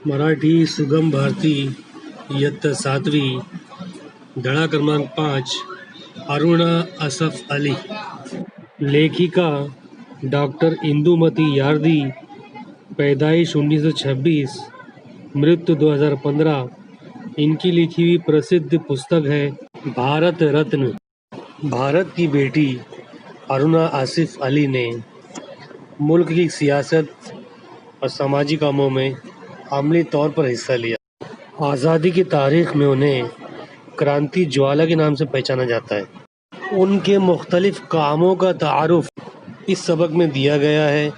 मराठी सुगम भारती इयत्ता 7वी, धडा क्रमांक 5, अरुणा असफ अली। लेखिका डॉक्टर इंदुमती यार्दी, पैदाइश 1926, मृत्यु 2015। इनकी लिखी हुई प्रसिद्ध पुस्तक है भारत रत्न। भारत की बेटी अरुणा आसिफ अली ने मुल्क की सियासत और सामाजिक कामों में अमली तौर पर हिस्सा लिया। आज़ादी की तारीख में उन्हें क्रांति ज्वाला के नाम से पहचाना जाता है। उनके मुख्तलिफ कामों का तारुफ इस सबक में दिया गया है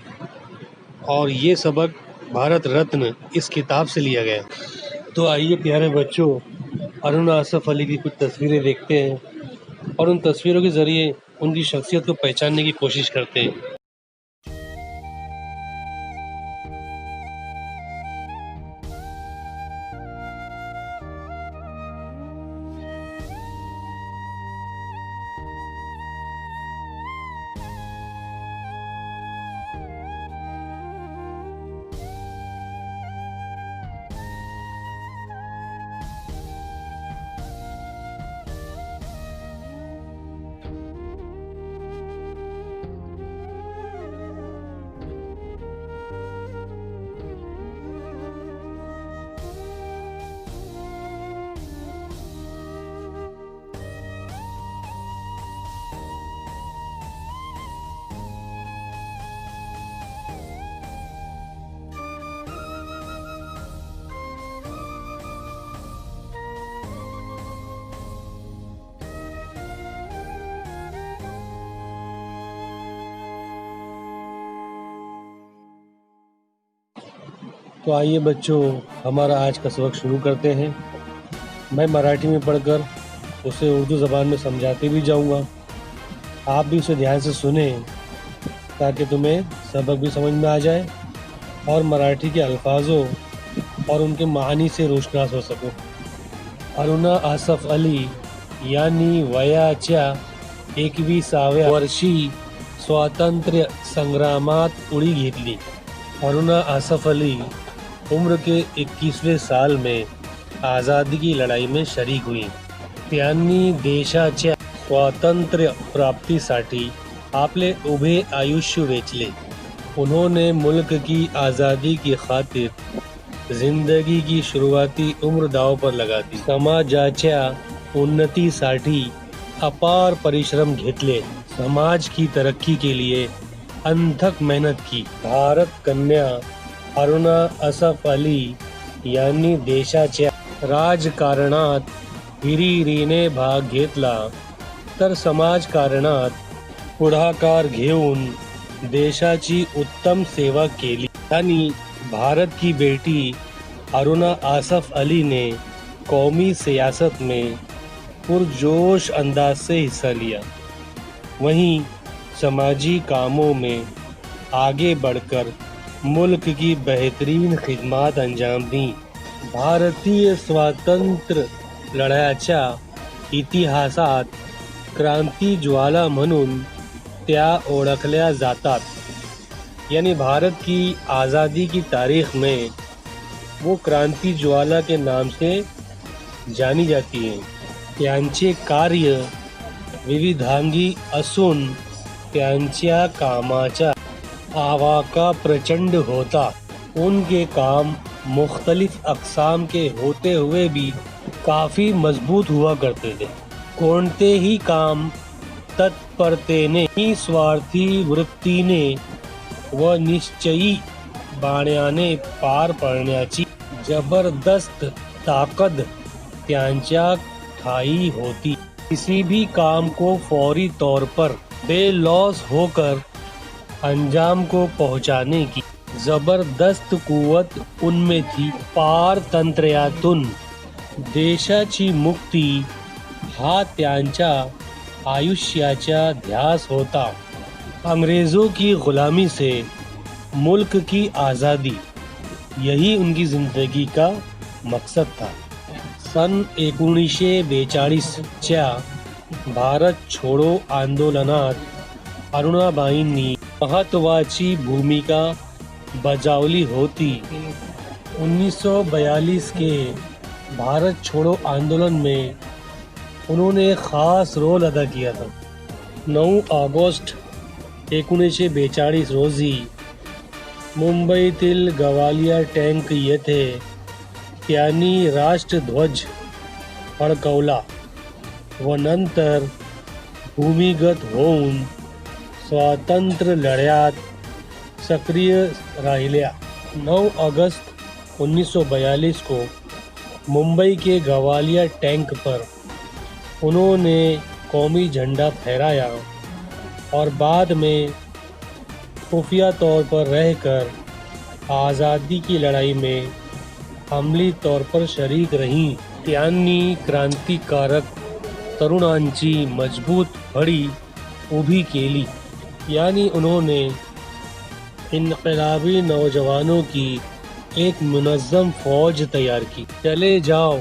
और ये सबक भारत रत्न इस किताब से लिया गया। तो आइए प्यारे बच्चों, अरुणा आसिफ अली की कुछ तस्वीरें देखते हैं और उन तस्वीरों के ज़रिए उनकी शख्सियत को पहचानने की कोशिश करते हैं। तो आइए बच्चों, हमारा आज का सबक शुरू करते हैं। मैं मराठी में पढ़कर उसे उर्दू ज़बान में समझाते भी जाऊंगा। आप भी उसे ध्यान से सुने ताकि तुम्हें सबक भी समझ में आ जाए और मराठी के अल्फाजों और उनके मानी से रोशनास हो सको। अरुणा आसिफ अली यांनी वयाच्या 21व्या वर्षी स्वातंत्र्य संग्रामात उडी घेतली। अरुणा आसिफ अली उम्र के 21वें साल में आज़ादी की लड़ाई में शरीक हुई। त्यांनी देशाच्या स्वातंत्र्य प्राप्तीसाठी आपले उभे आयुष्य वेचले। उन्होंने मुल्क की आज़ादी की खातिर जिंदगी की शुरुआती उम्र दाव पर लगा दी। समाजाच्या उन्नतीसाठी अपार परिश्रम घेतले। समाज की तरक्की के लिए अनथक मेहनत की। भारत कन्या अरुणा आसिफ अली यांनी देशाच्या राजकारणात हिरिरीने भाग घेतला तर समाजकारणात पुढाकार घेऊन देशाची उत्तम सेवा केली। आणि भारत की बेटी अरुणा आसिफ अली ने कौमी सियासत में पुरजोश अंदाज से हिस्सा लिया। वहीं समाजी कामों में आगे बढ़कर मुल्क की बेहतरीन खिदमत अंजाम दी। भारतीय स्वातंत्र्य लढ्याच्या इतिहासात क्रांती ज्वाला म्हणून त्या ओळखल्या जातात। यानी भारत की आज़ादी की तारीख में वो क्रांति ज्वाला के नाम से जानी जाती हैं। त्यांचे कार्य विविधांगी असून त्यांच्या कामाचा आवाका प्रचंड होता। उनके काम मुख्तलिफ अक़साम के होते हुए भी काफ़ी मजबूत हुआ करते थे। कोणतेही काम तत्परतेने, निस्वार्थी वृत्तीने व निश्चयी बाण्याने पार पाडण्याची जबरदस्त ताकद त्यांच्या ठाई होती। किसी भी काम को फौरी तौर पर बेलौस होकर अंजाम को पहुंचाने की जबरदस्त कुवत उनमें थी। पारतंत्र्यातून देशाची मुक्ती हा त्यांच्या आयुष्याचा ध्यास होता। अंग्रेज़ों की गुलामी से मुल्क की आज़ादी, यही उनकी ज़िंदगी का मकसद था। सन 1942च्या भारत छोडो आंदोलनात अरुणाबाईंनी महत्त्वाची भूमिका बजावली होती। 1942 के भारत छोड़ो आंदोलन में उन्होंने एक ख़ास रोल अदा किया था। 9 ऑगस्ट 1942 रोजी मुंबईतील गवालिया टँक येथे त्यांनी राष्ट्रध्वज फडकवला व नंतर भूमिगत होऊन स्वातंत्र्य लढ्यात सक्रिय राहिल्या। 9 अगस्त 1942 को मुंबई के गवालिया टैंक पर उन्होंने कौमी झंडा फहराया और बाद में खुफिया तौर पर रहकर आज़ादी की लड़ाई में अमली तौर पर शरीक रहीं। त्यांनी क्रांतिकारक तरुणांची मजबूत फळी उभी केली, यानी उन्होंने इनकलाबी नौजवानों की एक मुनज़्ज़म फौज तैयार की। चले जाओ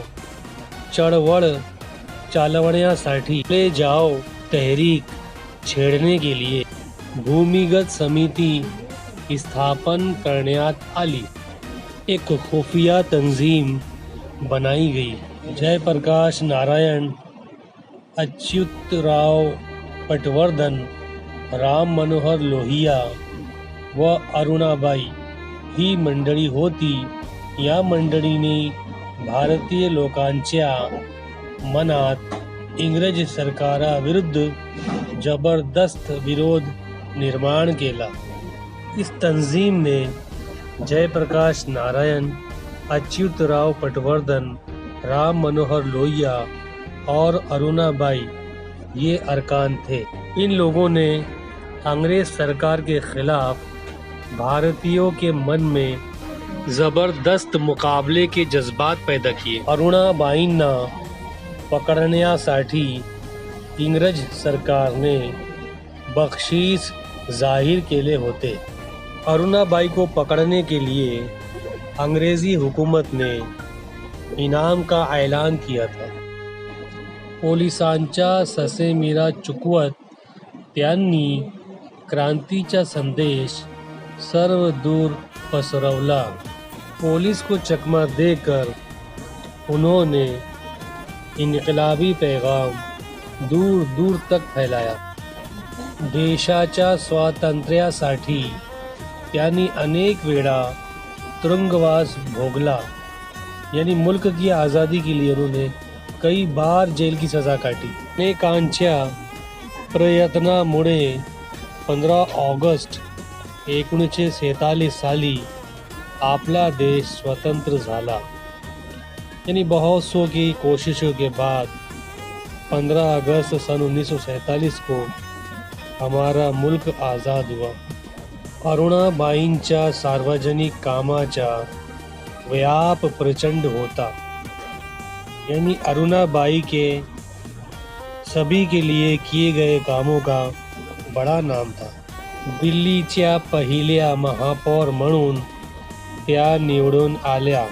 चळवळ चालवण्यासाठी चले जाओ तहरीक छेड़ने के लिए भूमिगत समिति स्थापन करण्यात आली। एक खुफिया तंजीम बनाई गई। जयप्रकाश नारायण, अच्युतराव पटवर्धन, राम मनोहर लोहिया व अरुणाबाई ही मंडळी होती। या मंडळीने भारतीय लोकांच्या मनात इंग्रज सरकाराविरुद्ध जबरदस्त विरोध निर्माण केला। इस तंजीम में जयप्रकाश नारायण, अच्युतराव पटवर्धन, राम मनोहर लोहिया और अरुणाबाई ये अरकान थे। इन लोगों ने अंग्रेज सरकार के खिलाफ भारतीयों के मन में ज़बरदस्त मुकाबले के जज्बात पैदा किए। अरुणाबाईंना पकडण्यासाठी इंग्रज सरकारने बख्शीस जाहिर केले होते। अरुणाबाई को पकड़ने के लिए अंग्रेज़ी हुकूमत ने इनाम का ऐलान किया था। पोलिसांच्या ससेमिरा चुकवत त्यांनी क्रांतीचा संदेश सर्वदूर पसरवला। पुलिस को चकमा देकर उन्होंने इनकलाबी पैगाम दूर दूर तक फैलाया। देशाच्या स्वातंत्र्यासाठी त्यांनी अनेक वेळा तुरुंगवास भोगला, यानी मुल्क की आज़ादी के लिए उन्होंने कई बार जेल की सज़ा काटी। अनेकांच्या प्रयत्नामुळे 15 ऑगस्ट 1947 साली आपला देश स्वतंत्र झाला। यानी बहुत सौ की कोशिशों के बाद 15 अगस्त सन 1947 को हमारा मुल्क आज़ाद हुआ। अरुणाबाईंच्या सार्वजनिक कामाचा व्याप प्रचंड होता, यानी अरुणाबाई के सभी के लिए किए गए कामों का बड़ा नाम था। दिल्लीच्या पहिल्या महापौर म्हणून त्या निवडून आल्या।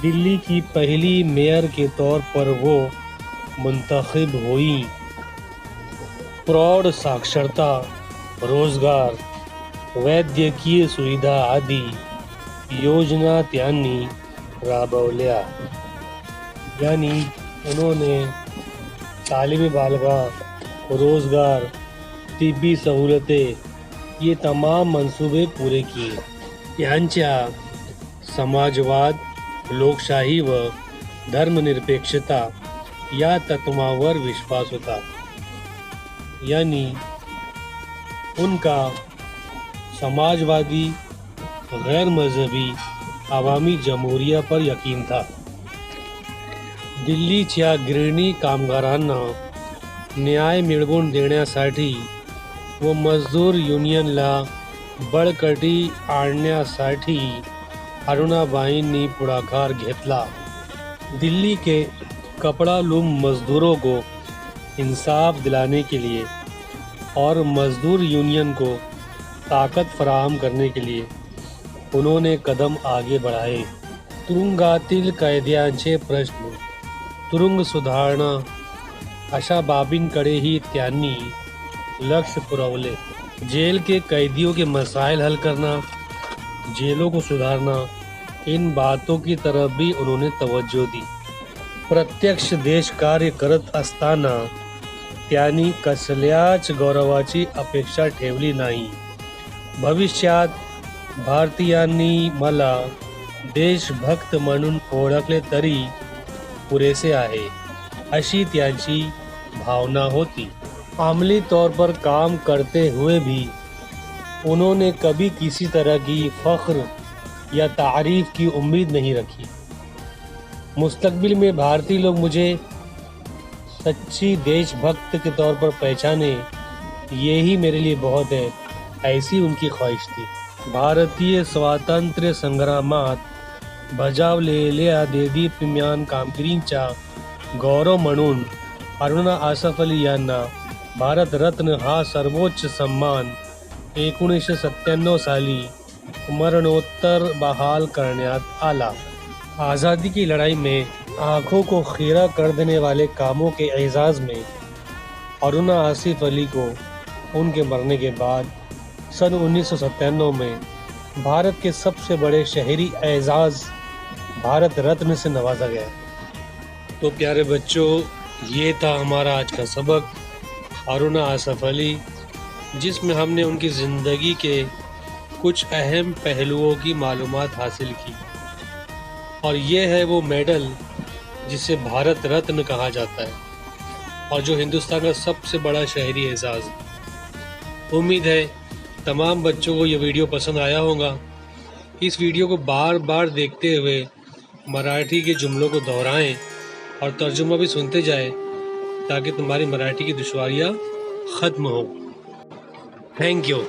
दिल्ली की पहली मेयर के तौर पर वो मुंतखब हुई। प्रौढ़ साक्षरता, रोजगार, वैद्यकीय सुविधा आदि योजना त्यांनी राबवल्या। यानी उन्होंने तालीमी बालगा, रोजगार, तिब्बी सहूलतें ये तमाम मंसूबे पूरे किए। यांच्या समाजवाद, लोकशाही व धर्मनिरपेक्षता या तत्वांवर विश्वास होता। यानी उनका समाजवादी, गैर मजहबी, अवामी जमहूरिया पर यकीन था। दिल्लीच्या गिरणी कामगारांना न्याय मिळवून देण्यासाठी व मजदूर युनियनला बळकटी आणण्यासाठी अरुणाबाईंनी पुढाकार घेतला। दिल्ली के कपड़ा लूम मजदूरों को इंसाफ दिलाने के लिए और मजदूर यूनियन को ताकत फराहम करने के लिए उन्होंने कदम आगे बढ़ाए। तुरुंगातील कैद्यांचे प्रश्न, तुरुंग सुधारणा अशा बाबींकडेही त्यांनी लक्ष पुरवले। जेल के कैदियों के मसाइल हल करना, जेलों को सुधारना इन बातों की तरफ भी उन्होंने तवज्जो दी। प्रत्यक्ष देश कार्य करत असताना त्यांनी कसल्याच गौरवाची अपेक्षा ठेवली नाही. भविष्यात भारतीयांनी मला देशभक्त म्हणून ओळखले तरी पुरेसे आहे, अशी त्यांची भावना होती. अमली तौर पर काम करते हुए भी उन्होंने कभी किसी तरह की फ़ख्र या तारीफ़ की उम्मीद नहीं रखी. मुस्तकबिल में भारतीय लोग मुझे सच्ची देशभक्त के तौर पर पहचाने, यही मेरे लिए बहुत है, ऐसी उनकी ख्वाहिश थी. भारतीय स्वातंत्र्य संग्रामात बजावलेल्या देदीप्यमान कामगिरीचा गौरव म्हणून अरुणा आसफ अली यांना भारतरत्न हा सर्वोच्च सन्मान 1997 साली मरणोत्तर बहाल करण्यात आला. आज़ादी की लड़ाई में आँखों को खीरा कर देने वाले कामों के एजाज़ में अरुणा आसिफ अली को उनके मरने के बाद सन 1997 में भारत के सबसे बड़े शहरी एजाज़ भारत रत्न से नवाजा गया. तो प्यारे बच्चों, ये था हमारा आज का सबक अरुणा आसफ अली, जिसमें हमने उनकी ज़िंदगी के कुछ अहम पहलुओं की मालूमात हासिल की. और ये है वो मेडल जिसे भारत रत्न कहा जाता है और जो हिंदुस्तान का सबसे बड़ा शहरी एजाज़. उम्मीद है तमाम बच्चों को ये वीडियो पसंद आया होगा. इस वीडियो को बार बार देखते हुए मराठी के जुमलों को दोहराएं और तर्जुमा भी सुनते जाएं, ताकि तुम्हारी मराठी की दुश्वारियाँ ख़त्म हो. Thank you.